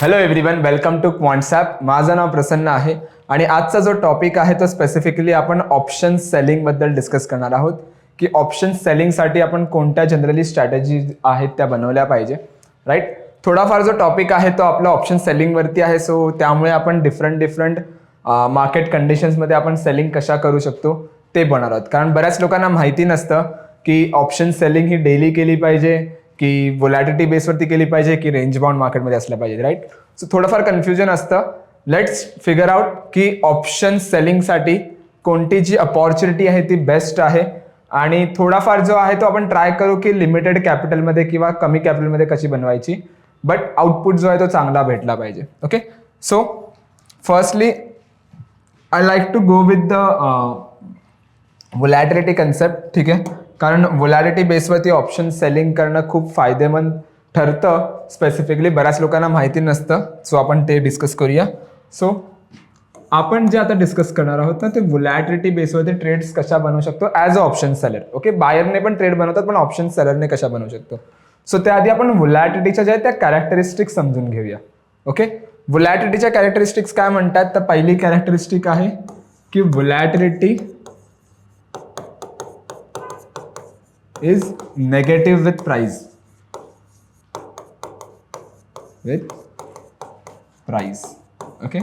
Hello everyone, welcome to Quantsapp. माझं नाव प्रसन्न आहे आणि आजचा जो टॉपिक आहे तो स्पेसिफिकली आपण ऑप्शन सेलिंगबद्दल डिस्कस करणार आहोत की ऑप्शन सेलिंगसाठी आपण कोणत्या जनरली स्ट्रॅटेजी आहेत त्या बनवल्या पाहिजे. राईट, थोडाफार जो टॉपिक आहे तो आपला ऑप्शन सेलिंगवरती आहे. सो त्यामुळे आपण डिफरंट मार्केट कंडिशन्समध्ये आपण सेलिंग कशा करू शकतो ते बनवणार आहोत. कारण बऱ्याच लोकांना माहिती नसतं की ऑप्शन सेलिंग ही डेली केली पाहिजे की व्होलॅटिलिटी बेसवरती केली पाहिजे की रेंज बाउंड मार्केटमध्ये असलं पाहिजे. राईट, सो थोडंफार कन्फ्युजन असतं. लेट्स फिगर आउट की ऑप्शन सेलिंगसाठी कोणती जी अपॉर्च्युनिटी आहे ती बेस्ट आहे आणि थोडाफार जो आहे तो आपण ट्राय करू की लिमिटेड कॅपिटलमध्ये किंवा कमी कॅपिटलमध्ये कशी बनवायची, बट आउटपुट जो आहे तो चांगला भेटला पाहिजे. Okay, so firstly I like to go with the volatility concept. ठीक आहे, कारण व्होलॅटिलिटी बेसवरती ऑप्शन सेलिंग करणं खूप फायदेमंद ठरतं. स्पेसिफिकली बऱ्याच लोकांना माहिती नसतं, सो आपण ते डिस्कस करूया. सो आपण जे आता डिस्कस करणार आहोत ना ते व्होलॅटिलिटी बेसवरती ट्रेड्स कशा बनवू शकतो as a option seller. Okay, बायरने पण ट्रेड बनवतात पण ऑप्शन सेलरने कशा बनवू शकतो. सो त्याआधी आपण व्होलॅटिलिटीच्या ज्या त्या कॅरेक्टरिस्टिक्स समजून घेऊया. ओके, व्होलॅटिलिटीच्या कॅरेक्टरिस्टिक्स काय म्हणतात तर पहिली कॅरेक्टरिस्टिक आहे की volatility is negative with price. Okay,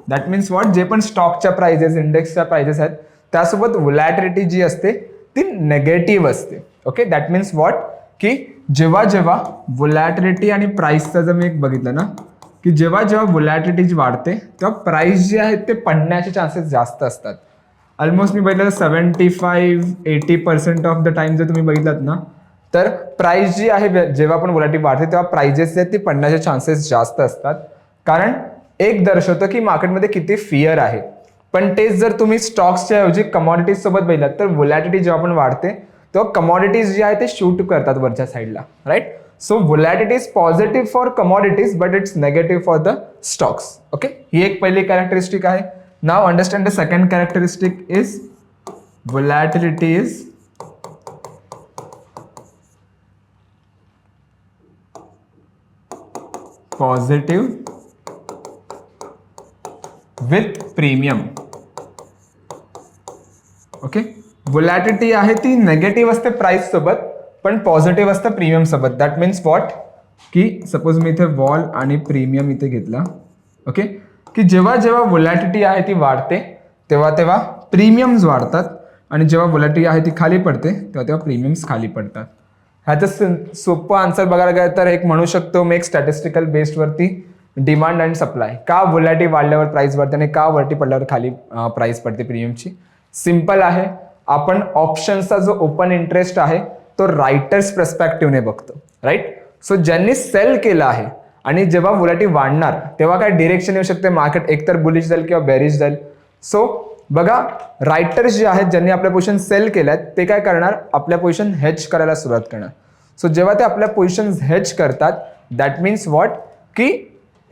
that means what, जे पण स्टॉकच्या प्राइजेस इंडेक्सच्या प्राइजेस आहेत त्यासोबत व्होलॅटिलिटी जी असते ती नेगेटिव्ह असते. ओके, दॅट मीन्स व्हॉट की जेव्हा जेव्हा व्होलॅटिलिटी आणि प्राइसचं जर मी एक बघितलं ना की जेव्हा जेव्हा व्होलॅटिलिटी जी वाढते तेव्हा प्राइस जे आहेत ते पडण्याचे चान्सेस जास्त असतात. ऑलमोस्ट मी बघितलं 75-80% ऑफ द टाइम जर तुम्ही बघितलात ना तर प्राइस जी आहे जेव्हा पण व्होलॅटिलिटी वाढते तेव्हा प्राइजेस आहेत ते पडण्याचे चान्सेस जास्त असतात. कारण एक दर्शवतं की मार्केटमध्ये किती फिअर आहे. पण तेच जर तुम्ही स्टॉक्सच्या ऐवजी कमॉडिटीज सोबत बघितलात तर व्होलॅटिलिटी जेव्हा पण वाढते तेव्हा कमॉडिटीज जी आहे ते शूट करतात वरच्या साईडला. Right, so volatility is positive for commodities but it's negative for the stocks. Okay, ही एक पहिली कॅरेक्टरिस्टिक आहे. Now understand the second characteristic is volatility is positive with premium. Okay, volatility आहे ती नेगेटिव्ह असते प्राइस सोबत पण पॉझिटिव्ह असतं प्रीमियम सोबत. दॅट मीन्स व्हॉट की सपोज मी इथे वॉल आणि प्रीमियम इथे घेतला. ओके, की जेव्हा जेव्हा व्होलॅटिलिटी आहे ती वाढते तेव्हा तेव्हा प्रीमियम्स वाढतात आणि जेव्हा व्होलॅटिलिटी आहे ती खाली पडते तेव्हा तेव्हा प्रीमियम्स खाली पडतात. ह्याचं सोपं आन्सर बघायला गेलं तर एक म्हणू शकतो मी एक स्टॅटिस्टिकल बेस्डवरती डिमांड अँड सप्लाय. का व्होलॅटिलिटी वाढल्यावर प्राइस वाढते आणि का व्होलॅटिलिटी पडल्यावर खाली प्राइस पडते प्रीमियमची. सिम्पल आहे, आपण ऑप्शन्सचा जो ओपन इंटरेस्ट आहे तो रायटर्स पर्स्पेक्टिव्हने बघतो. राईट, सो ज्यांनी सेल केलं आहे आणि जेव्हा व्होलॅटिलिटी वाढणार तेव्हा काय डिरेक्शन येऊ शकते, मार्केट एकतर बुलिश जाईल किंवा बेरिश जाईल. सो बघा, रायटर्स जे आहेत ज्यांनी आपल्या पोझिशन सेल केल्यात ते काय करणार, आपल्या पोझिशन हेज करायला सुरुवात करणार. सो जेव्हा ते आपल्या पोझिशन हेज करतात दॅट मीन्स व्हॉट की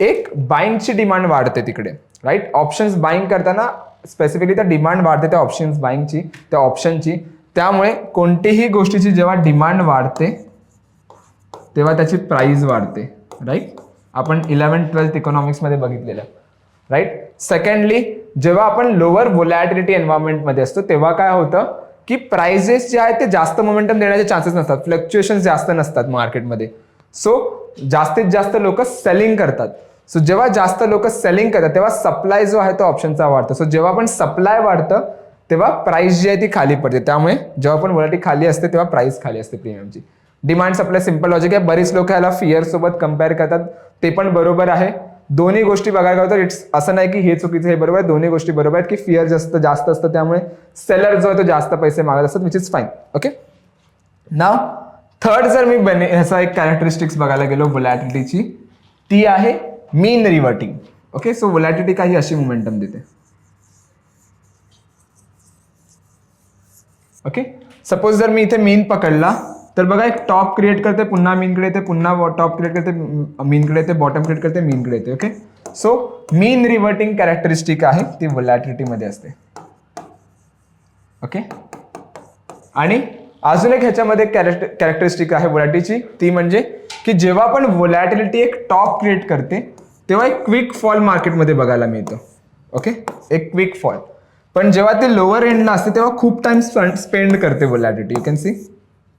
एक बाईंगची डिमांड वाढते तिकडे. राईट, ऑप्शन्स बाईंग करताना स्पेसिफिकली त्या डिमांड वाढते त्या ऑप्शन्स बाईंगची, त्या ऑप्शनची. त्यामुळे कोणतीही गोष्टीची जेव्हा डिमांड वाढते तेव्हा त्याची प्राइस वाढते. राईट, आपण 11th-12th इकॉनॉमिक्समध्ये बघितलेलं. राईट, सेकंडली जेव्हा आपण लोअर व्होलॅटिलिटी एन्व्हायरमेंटमध्ये असतो तेव्हा काय होतं की प्राइजेस जे आहेत ते जास्त मोमेंटम देण्याचे चान्सेस नसतात, फ्लक्च्युएशन जास्त नसतात मार्केटमध्ये. सो जास्तीत जास्त लोक सेलिंग करतात. सो जेव्हा जास्त लोक सेलिंग करतात तेव्हा सप्लाय जो आहे तो ऑप्शनचा वाढतो. सो जेव्हा पण सप्लाय वाढतं तेव्हा प्राइस जी आहे ती खाली पडते. त्यामुळे जेव्हा पण व्होलॅटिलिटी खाली असते तेव्हा प्राइस खाली असते प्रीमियमची. डिमांड सप्लाय सिंपल लॉजिक आहे. बरीच लोक याला फिअर सोबत कम्पेअर करतात, ते पण बरोबर आहे. दोन्ही गोष्टी बघायला तर इट्स असं नाही की हे चुकीचं हे बरोबर आहे, दोन्ही गोष्टी बरोबर आहेत की फिअर जास्त असतं त्यामुळे सेलर जो आहे तो जास्त पैसे मागत असतात, which is fine. Okay, now third जर मी ह्याचा एक कॅरेक्टरिस्टिक्स बघायला गेलो व्होलॅटिलिटीची ती आहे मीन रिव्हर्टिंग. ओके, सो व्होलॅटिलिटी काही अशी मोमेंटम देते. ओके, सपोज जर मी इथे मीन पकडला तर बघा एक टॉप क्रिएट करते, पुन्हा मीनकडे येते, पुन्हा टॉप क्रिएट करते, मीनकडे येते, बॉटम क्रिएट करते, मीनकडे येते. ओके, सो मीन रिव्हर्टिंग कॅरेक्टरिस्टिक आहे ती व्होलॅटिलिटीमध्ये असते. ओके, आणि अजून एक ह्याच्यामध्ये कॅरेक्टरिस्टिक आहे व्होलॅटिलिटीची ती म्हणजे की जेव्हा पण व्होलॅटिलिटी एक टॉप क्रिएट करते तेव्हा एक क्विक फॉल मार्केटमध्ये बघायला मिळतो. ओके, एक क्विक फॉल. पण जेव्हा ते लोअर एंडला असते तेव्हा खूप टाइम स्पेंड करते व्होलॅटिलिटी. यू कॅन सी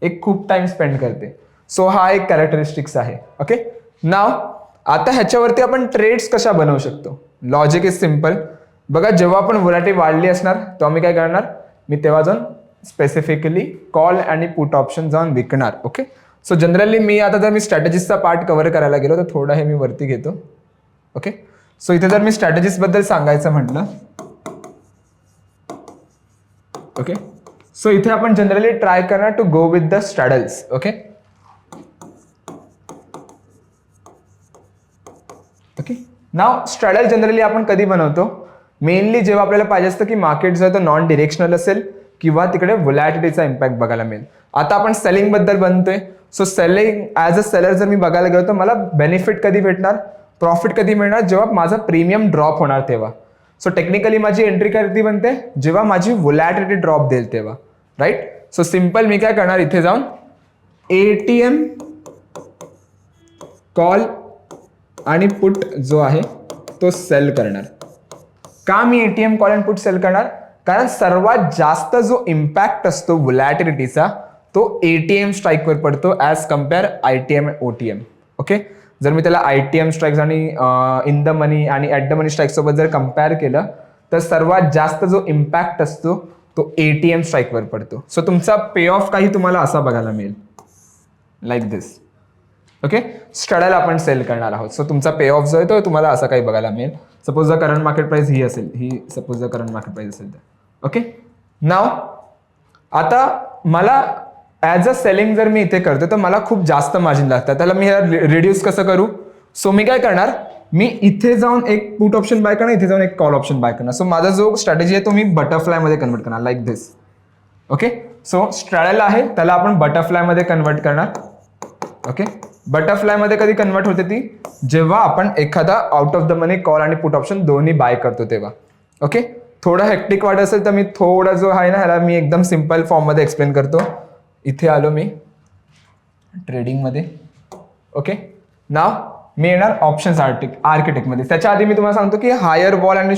एक खूप टाइम स्पेंड करते. सो हा एक कॅरेक्टरिस्टिक्स आहे. ओके, नाव आता ह्याच्यावरती आपण ट्रेड्स कशा बनवू शकतो. Logic is simple. बघा, जेव्हा आपण व्होलॅटिलिटी वाढली असणार तेव्हा मी काय करणार, मी तेव्हा जाऊन स्पेसिफिकली कॉल आणि पुट ऑप्शन जाऊन विकणार. ओके, सो जनरली मी आता जर मी स्ट्रॅटेजीचा पार्ट कव्हर करायला गेलो तर थोडं हे मी वरती घेतो. ओके, सो इथे जर मी स्ट्रॅटेजीज बद्दल सांगायचं म्हटलं, ओके, सो इथे आपण जनरली ट्राय करणार to go with the straddles. Okay, okay, नाव स्ट्रॅडल जनरली आपण कधी बनवतो, मेनली जेव्हा आपल्याला पाहिजे असतं की मार्केट जो आहे तो नॉन डिरेक्शनल असेल किंवा तिकडे व्होलॅटिलिटीचा इम्पॅक्ट बघायला मिळेल. आता आपण सेलिंग बद्दल बनतोय. So selling as a seller जर मी बघायला गेलो तर मला बेनिफिट कधी भेटणार, प्रॉफिट कधी मिळणार, जेव्हा माझा प्रीमियम ड्रॉप होणार तेव्हा. सो टेक्निकली माझी एंट्री कधी बनते, जेव्हा माझी व्होलॅटिलिटी ड्रॉप देईल तेव्हा. राईट, सो सिम्पल मी काय करणार, इथे जाऊन एटीएम कॉल आणि पुट जो आहे तो सेल करणार. का मी ATM call and put sell करणार, कारण सर्वात जास्त जो इम्पॅक्ट असतो व्होलॅटिलिटीचा तो एटीएम स्ट्राईकवर पडतो ॲज कम्पेअर आयटीएम ओटीएम. ओके, जर मी त्याला आयटीएम स्ट्राईक्स आणि इन द मनी आणि ॲट द मनी स्ट्राईक सोबत जर कम्पेअर केलं तर सर्वात जास्त जो इम्पॅक्ट असतो तो एटीएम स्ट्राईकवर पडतो. सो तुमचा पे ऑफ काही तुम्हाला असा बघायला मिळेल, लाईक दिस. ओके, स्ट्रॅडल आपण सेल करणार आहोत. सो तुमचा पे ऑफ जो आहे तो तुम्हाला असं काही बघायला मिळेल. सपोज जर करंट मार्केट प्राइस ही असेल, ही सपोज जर करंट मार्केट प्राइस असेल तर. ओके, नाव आता मला ॲज अ सेलिंग जर मी इथे करतो तर मला खूप जास्त मार्जिन लागतं. त्याला मी रिड्यूस कसं करू. सो मी काय करणार, मी इथे जाऊन एक पुट ऑप्शन बाय करणार, इथे जाऊन एक कॉल ऑप्शन बाय करणार. सो माझा जो स्ट्रॅटेजी आहे तो मी बटरफ्लायमध्ये कन्वर्ट करणार, लाईक दिस. ओके, सो स्ट्रॅडल आहे त्याला आपण बटरफ्लायमध्ये कन्वर्ट करणार. ओके, बटरफ्लायमध्ये कधी कन्वर्ट होते ती, जेव्हा आपण एखादा out of the money call आणि पुट ऑप्शन दोन्ही बाय करतो तेव्हा. ओके, थोडं हेक्टिक वाटत असेल तर मी थोडा जो आहे ना ह्याला मी एकदम सिम्पल फॉर्ममध्ये एक्सप्लेन करतो. इथे आलो मी ट्रेडिंगमध्ये. ओके, नाव मी येणार ऑप्शन्स आर्किटेक्टमध्ये. त्याच्या आधी मी तुम्हाला सांगतो की हायर वॉल आणि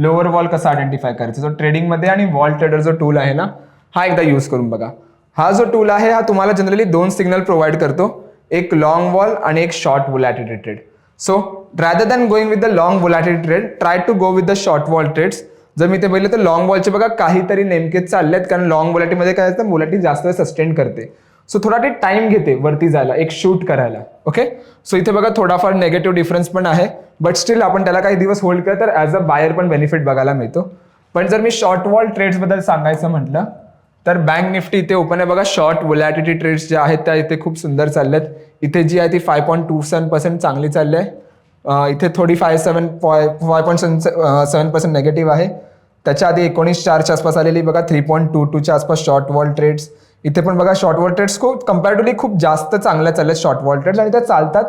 लोअर वॉल कसा आयडेंटिफाय करायचा. जो ट्रेडिंगमध्ये आणि वॉल ट्रेडर जो टूल आहे ना हा एकदा यूज करून बघा. हा जो टूल आहे हा तुम्हाला जनरली दोन सिग्नल प्रोव्हाइड करतो, एक लॉंग वॉल आणि एक short volatility trade. So rather than going with the long volatility trade, try to go with the short vol trades. जर मी ते बघितलं तर लॉंग वॉलचे बघा काहीतरी नेमकेच चाललेत, कारण लॉंग व्होलॅटिलिटीमध्ये काय असतं, व्होलॅटिलिटी जास्त वेळ सस्टेन करते. सो थोडा ते टाइम घेते वरती जायला, एक शूट करायला. ओके, सो इथे बघा थोडाफार नेगेटिव्ह डिफरन्स पण आहे, बट स्टील आपण त्याला काही दिवस होल्ड केलं तर ॲज अ बायर पण बेनिफिट बघायला मिळतो. पण जर मी शॉर्ट वॉल ट्रेड्स बद्दल सांगायचं म्हटलं तर बँक निफ्टी इथे ओपन आहे बघा. शॉर्ट व्होलॅटिलिटी ट्रेड्स ज्या आहेत त्या इथे खूप सुंदर चालल्यात. इथे जी आहे ती 5.27% चांगली चालली आहे. इथे थोडी 5.7% नेगेटिव्ह आहे. त्याच्या आधी 19.4च्या आसपास आलेली बघा 3.22च्या आसपास शॉर्ट वॉल ट्रेड्स. इथे पण बघा शॉर्ट वॉल ट्रेड्स खूप कम्पॅरेटिव्हली खूप जास्त चांगल्या चालल्यात शॉर्ट वॉल ट्रेड्स, आणि त्या चालतात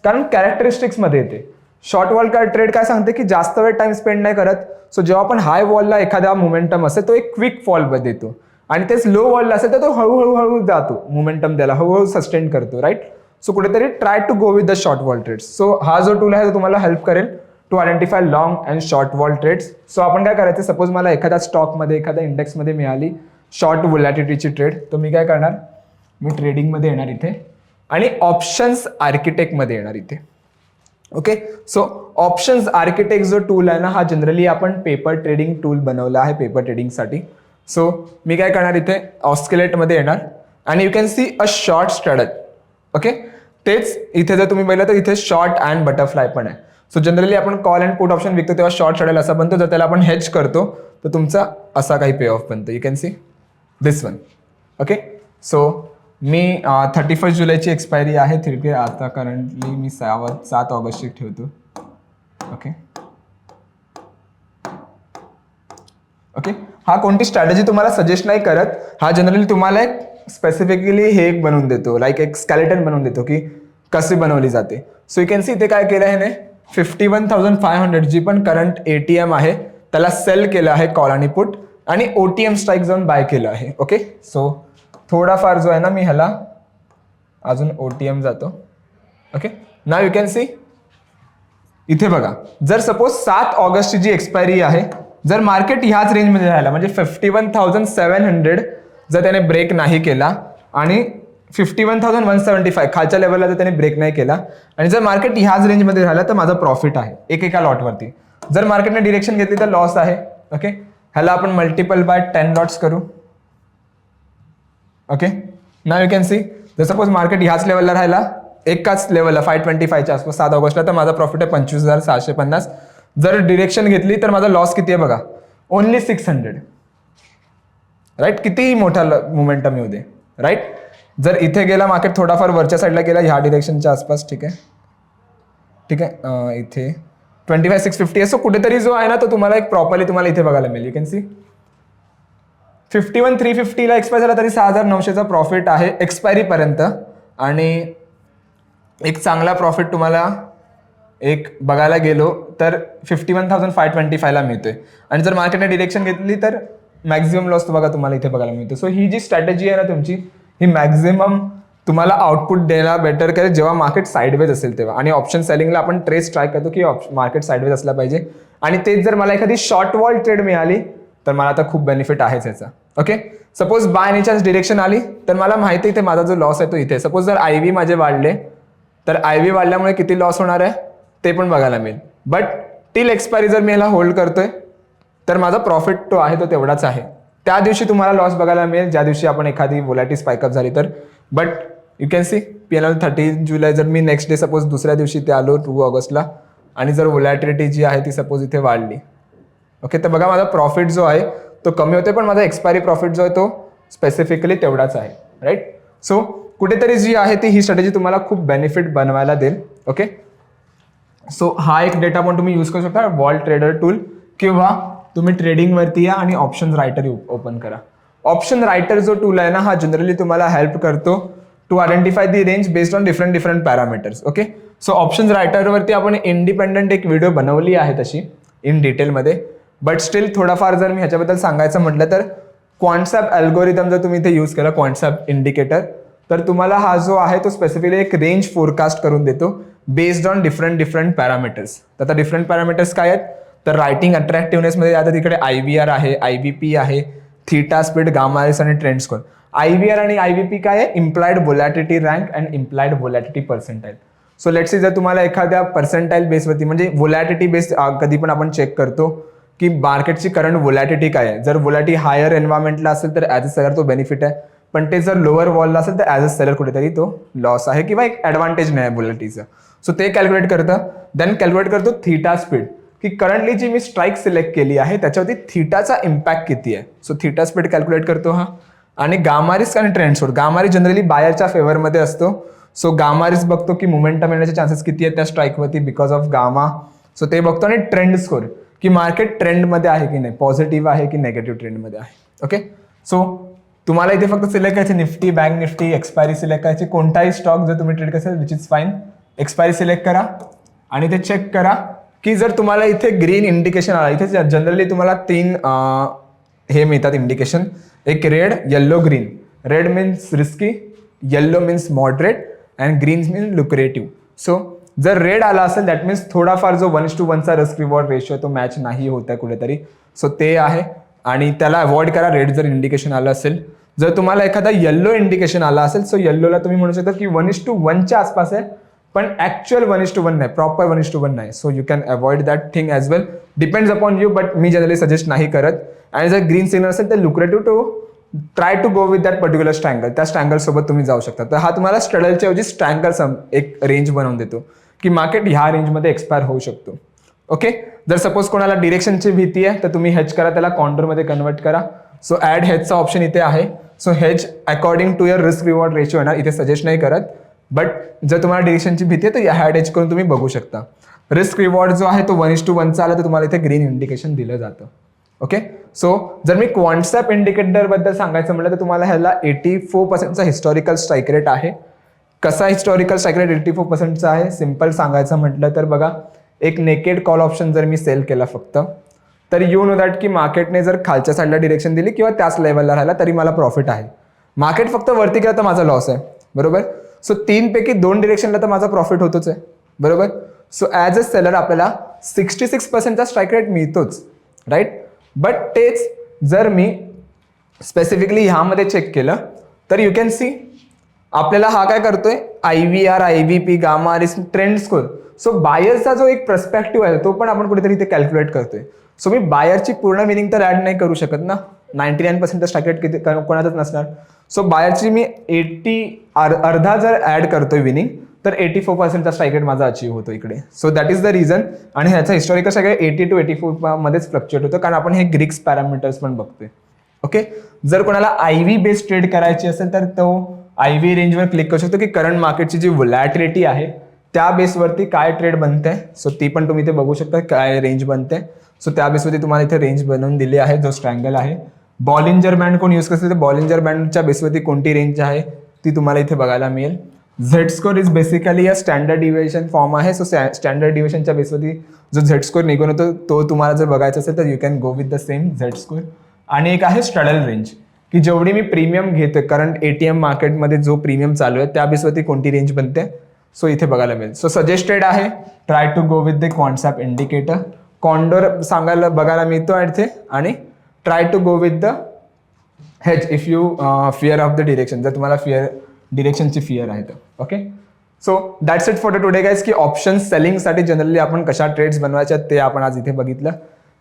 कारण कॅरेक्टरिस्टिक्समध्ये येते. शॉर्ट वॉल ट्रेड काय सांगते की जास्त वेळ टाइम स्पेंड नाही करत. सो जेव्हा आपण हाय वॉलला एखादा मोमेंटम असेल तो एक क्विक फॉल देतो, आणि तेच लो वॉलला असेल तर तो हळूहळू जातो, मोमेंटम त्याला हळूहळू सस्टेन करतो. राईट, सो कुठेतरी try to go with the short vol trades. So हा जो टूल आहे तो तुम्हाला हेल्प करेल to identify long and short vol trades. So आपण काय करायचं, सपोज मला एखाद्या स्टॉकमध्ये एखाद्या इंडेक्समध्ये मिळाली शॉर्ट व्होलॅटिलिटीची ट्रेड, तर मी काय करणार, मी ट्रेडिंगमध्ये येणार इथे आणि ऑप्शन्स आर्किटेक्टमध्ये येणार इथे. ओके, सो ऑप्शन्स आर्किटेक्ट जो टूल आहे ना हा जनरली आपण पेपर ट्रेडिंग टूल बनवला आहे पेपर ट्रेडिंगसाठी. सो मी काय करणार इथे ऑस्किलेटमध्ये येणार आणि you can see a short straddle. Okay, तेच इथे जर तुम्ही बघितलं तर इथे शॉर्ट अँड बटरफ्लाय पण आहे. सो जनरली आपण कॉल अँड पुट ऑप्शन विकतो तेव्हा शॉर्ट स्ट्रॅडल असा बनतो. जर त्याला आपण हेज करतो तर तुमचा असा काही पे ऑफ बनतो. You can see this one. Okay, so मी 31 जुलैची एक्सपायरी आहे. ठीक आहे, आता करंटली मी 7 ऑगस्टची ठेवतो. ओके ओके, हा कोणती स्ट्रॅटेजी तुम्हाला सजेस्ट नाही करत, हा जनरली तुम्हाला एक स्पेसिफिकली हे एक बनवून देतो, लाईक एक स्केलेटन बनवून देतो की कशी बनवली जाते. सो यू कॅन सी इथे काय केलं आहे, 51,500 जी पण करंट एटीएम आहे त्याला सेल केलं आहे कॉल आणि पुट, आणि ओटीएम स्ट्राईक जाऊन बाय केलं आहे. ओके, सो थोडाफार जो आहे ना मी ह्याला अजून ओटीएम जातो. Okay, now you can C इथे बघा, जर सपोज 7 ऑगस्टची जी एक्सपायरी आहे, जर मार्केट ह्याच रेंजमध्ये राहिला म्हणजे 51,700 जर त्याने ब्रेक नाही केला आणि 51,175 खालच्या लेवलला जर त्याने ब्रेक नाही केला आणि जर मार्केट ह्याच रेंजमध्ये राहिला तर माझा प्रॉफिट आहे एकेका लॉटवरती. जर मार्केटने डिरेक्शन घेतली तर लॉस आहे. ओके, ह्याला आपण मल्टिपल बाय 10 लॉट्स करू. Okay, now you can C जर सपोज मार्केट ह्याच लेवलला राहिला एकाच लेवलला 525च्या आसपास 7 ऑगस्टला तर माझा प्रॉफिट आहे 25,650. जर डिरेक्शन घेतली तर माझा लॉस किती आहे बघा, ओनली 600. राईट, कितीही मोठा मोमेंटम येऊ दे. राईट, जर इथे गेला मार्केट थोडाफार वरच्या साईडला गेला ह्या डिरेक्शनच्या आसपास, ठीक आहे ठीक आहे, इथे 25,650 आहे. सो कुठेतरी जो आहे ना तो तुम्हाला एक प्रॉपरली तुम्हाला इथे बघायला मिळेल. यू कॅन सी 51,350ला एक्सपायर झाला तरी 6,900चा प्रॉफिट आहे एक्सपायरी पर्यंत आणि एक चांगला प्रॉफिट तुम्हाला एक बघायला गेलो तर 51,525ला मिळतोय आणि जर मार्केटने डिरेक्शन घेतली तर मॅक्झिमम लॉस बघा तुम्हाला इथे बघायला मिळतो. सो ही जी स्ट्रॅटेजी आहे ना तुमची, ही मॅक्झिमम तुम्हाला आउटपुट द्यायला बेटर करेल जेव्हा मार्केट साईडवेज असेल तेव्हा. आणि ऑप्शन सेलिंगला आपण ट्रेस ट्राय करतो की मार्केट साईडवेज असला पाहिजे आणि तेच जर मला एखादी शॉर्ट वॉल ट्रेड मिळाली तर मला आता खूप बेनिफिट आहेच याचा. Okay, suppose by any chance direction आली तर मला माहिती इथे माझा जो लॉस आहे तो इथे. सपोज जर आय व्ही माझे वाढले तर आय व्ही वाढल्यामुळे किती लॉस होणार आहे ते पण बघायला मिळेल. बट टिल एक्सपायरी जर मी ह्याला होल्ड करतोय तर माझा प्रॉफिट तो आहे तो तेवढाच आहे. त्या दिवशी तुम्हाला लॉस बघायला मिळेल ज्या दिवशी आपण एखादी वोलॅटिलिटी स्पाइकअप झाली तर. But you can C PNL 30 जुलै जर मी नेक्स्ट डे सपोज दुसऱ्या दिवशी ते आलो 2 ऑगस्टला आणि जर वोलॅटिलिटी जी आहे ती सपोज इथे वाढली, ओके, तर बघा माझा प्रॉफिट जो आहे तो कमी होते पण माझा एक्सपायरी प्रॉफिट जो आहे तो स्पेसिफिकली तेवढाच आहे. राईट, सो कुठेतरी जी आहे ती ही स्ट्रॅटेजी तुम्हाला खूप बेनिफिट बनवायला देईल. ओके, सो हा एक डेटा पण तुम्ही यूज करू शकता, वॉल ट्रेडर टूल, किंवा तुम्ही ट्रेडिंगवरती या आणि ऑप्शन रायटर ओपन करा. ऑप्शन रायटर जो टूल आहे ना हा जनरली तुम्हाला हेल्प करतो to identify the range based on different parameters. Okay, so option रायटरवरती आपण इंडिपेंडंट एक व्हिडिओ बनवली आहे तशी इन डिटेलमध्ये. बट स्टील थोडाफार जर मी ह्याच्याबद्दल सांगायचं म्हटलं तर क्वांटसॅप अल्गोरिदम जर तुम्ही इथे यूज केला, क्वांटसॅप इंडिकेटर, तर तुम्हाला हा जो आहे तो स्पेसिफिकली एक रेंज फोरकास्ट करून देतो बेस्ड ऑन डिफरंट पॅरामीटर्स. तर आता डिफरंट पॅरामीटर्स काय आहेत तर रायटिंग अट्रॅक्टिव्हनेसमध्ये आता तिकडे IVR आहे, IVP आहे, थीटा स्पीड, गामा एस आणि ट्रेंड स्कोर. IVR आणि IVP काय आहे, implied volatility rank and implied volatility percentile. So let's see जर तुम्हाला एखाद्या पर्सेंटाईल बेसवरती म्हणजे व्होलॅटिलिटी बेस कधी पण आपण चेक करतो की मार्केटची करंट व्होलॅटिलिटी काय आहे. जर व्होलॅटिलिटी हायर एन्व्हायरमेंटला असेल तर ॲज अ सेलर तो बेनिफिट आहे, पण ते जर लोअर वॉलला असेल तर ॲज अ सेलर कुठेतरी तो लॉस आहे किंवा एक ॲडव्हान्टेज नाही आहे व्होलॅटिलिटीचं. सो ते कॅल्क्युलेट करतं. देन कॅल्क्युलेट करतो थीटा स्पीड, की करंटली जी मी स्ट्राईक सिलेक्ट केली आहे त्याच्यावरती थीटाचा इम्पॅक्ट किती आहे. सो थीटा स्पीड कॅल्क्युलेट करतो हा. आणि गामा रिस्क आणि trend score. Gamma risk generally बायरच्या फेवरमध्ये असतो. सो गामा रिस्क बघतो की मोमेंटम येण्याचे चान्सेस किती आहेत त्या स्ट्राईकवरती बिकॉज ऑफ गामा. सो ते बघतो. आणि ट्रेंड स्कोर की मार्केट ट्रेंडमध्ये आहे की नाही, पॉझिटिव्ह आहे की नेगेटिव्ह ट्रेंडमध्ये आहे. ओके, सो तुम्हाला इथे फक्त सिलेक्ट करायचे Nifty, bank Nifty, expiry select करायची. कोणताही स्टॉक जर तुम्ही ट्रेड कराल which is fine. Expiry select करा आणि ते चेक करा की जर तुम्हाला इथे ग्रीन इंडिकेशन आला, इथे जनरली तुम्हाला 3 हे मिळतात इंडिकेशन, एक red, yellow, green. Red means risky, yellow means moderate and green means lucrative. So जर रेड आला असेल दॅट मीन्स थोडाफार जो 1:1चा रिस्क रिवॉर्ड रेशो तो मॅच नाही होत आहे कुठेतरी. सो ते आहे आणि त्याला अवॉइड करा रेड जर इंडिकेशन आलं असेल. जर तुम्हाला एखादा येल्लो इंडिकेशन आला असेल सो येल्लोला तुम्ही म्हणू शकता की 1:1च्या आसपास आहे पण ऍक्च्युअल 1:1 नाही, प्रॉपर 1:1 नाही. So you can avoid that thing as well, depends upon you, but मी जनरली सजेस्ट नाही करत. आणि जर ग्रीन सिग्नल असेल तर lucrative to try to go with that particular strangle, त्या स्ट्रँगल सोबत तुम्ही जाऊ शकता. तर हा तुम्हाला स्ट्रडलच्या ऐवजी स्ट्रँगल एक रेंज बनवून देतो की मार्केट ह्या रेंजमध्ये एक्सपायर होऊ शकतो. ओके, जर सपोज कोणाला डिरेक्शनची भीती आहे तर तुम्ही हेज करा, त्याला कॉन्टरमध्ये कन्वर्ट करा. सो ॲड हेजचा ऑप्शन इथे आहे. So hedge according to your risk reward ratio येणार, इथे सजेस्ट नाही करत. बट जर तुम्हाला डिरेक्शनची भीती आहे तर हॅड हेज करून तुम्ही बघू शकता. रिस्क रिवॉर्ड जो आहे तो 1:1चा आला तर तुम्हाला इथे ग्रीन इंडिकेशन दिलं जातं. ओके, सो जर मी क्वांटसॅप इंडिकेटरबद्दल सांगायचं म्हटलं तर तुम्हाला ह्याला 84%चा हिस्टॉरिकल स्ट्राईक रेट आहे. कसा हिस्टॉरिकल स्ट्राईक रेट 84%चा आहे, सिम्पल सांगायचं म्हटलं तर बघा, एक नेकेड कॉल ऑप्शन जर मी सेल केला फक्त तर यू नो दॅट की मार्केटने जर खालच्या साईडला डिरेक्शन दिली किंवा त्याच लेवलला राहिला तरी मला प्रॉफिट आहे. मार्केट फक्त वरती गेला तर माझा लॉस आहे, बरोबर. सो 3 पैकी 2 डिरेक्शनला तर माझा प्रॉफिट होतोच आहे, बरोबर. सो ॲज अ सेलर आपल्याला 66%चा स्ट्राईक रेट मिळतोच, राईट. बट तेच जर मी स्पेसिफिकली ह्यामध्ये चेक केलं तर यू कॅन सी आपल्याला हा काय करतोय, IVR, IVP, gamma risk, trend score. So बायरचा जो एक पर्स्पेक्टिव्ह आहे तो पण आपण कुठेतरी इथे कॅल्क्युलेट करतोय. सो मी बायरची पूर्ण विनिंग तर ऍड नाही करू शकत ना, 99% स्ट्राईक रेट किती कोणाचाच नसणार. सो बायरची मी 80 अर्धा जर ऍड करतोय विनिंग तर 84%चा स्ट्राईक रेट माझा अचीव्ह होतो इकडे. So that is the reason. आणि ह्याचा हिस्टॉरिकल सगळे 80 to 84 मध्येच फ्लक्च्युएट होतं, कारण आपण हे ग्रिक्स पॅरामीटर्स पण बघतोय. ओके. जर कोणाला IV बेस्ड ट्रेड करायची असेल तर तो IV रेंजवर क्लिक करू शकतो की करंट मार्केटची जी व्हॉलॅटिलिटी आहे त्या बेसवरती काय ट्रेड बनते. सो ती पण तुम्ही इथे बघू शकता काय रेंज बनते. सो त्या बेसवरती तुम्हाला इथे रेंज बनवून दिली आहे, जो स्ट्रँगल आहे. बॉलिंजर बँड कोण यूज करते तर बॉलिंजर बँडच्या बेसवरती कोणती रेंज आहे ती तुम्हाला इथे बघायला मिळेल. Z score is basically a standard deviation form आहे. सो स्टँडर्ड डिव्हिएशनच्या बेसवरती जो झेड स्कोर निघून होतो तो तुम्हाला जर बघायचा असेल तर you can go with the same Z score. आणि एक आहे स्ट्रॅडल रेंज, की जेवढी मी प्रीमियम घेतोय करंट ATM मार्केटमध्ये जो प्रीमियम चालू आहे त्या बेसवरती कोणती रेंज बनते. सो इथे बघायला मिळेल. सो सजेस्टेड आहे try to go with the concept indicator. Condor सांगायला बघायला मिळतो इथे. आणि try to go with the hedge if you fear of the direction, जर तुम्हाला डिरेक्शनची फिअर आहे तर. Okay. So that's it for the today guys, की ऑप्शन सेलिंगसाठी जनरली आपण कशा ट्रेड्स बनवायच्या ते आपण आज इथे बघितलं.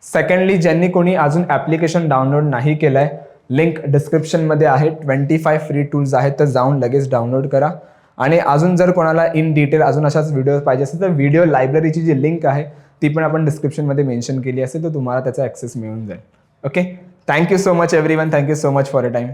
सेकंडली, ज्यांनी कोणी अजून ॲप्लिकेशन डाउनलोड नाही केलं आहे, लिंक डिस्क्रिप्शनमध्ये आहे. 25 फ्री टूल्स आहेत, तर जाऊन लगेच डाउनलोड करा. आणि अजून जर कोणाला इन डिटेल अजून अशाच व्हिडिओ पाहिजे असेल तर व्हिडिओ लायब्ररीची जी लिंक आहे ती पण आपण डिस्क्रिप्शनमध्ये मेन्शन केली असेल, तर तुम्हाला त्याचा ॲक्सेस मिळून जाईल. Okay. Thank you so much everyone. Thank you so much for a time.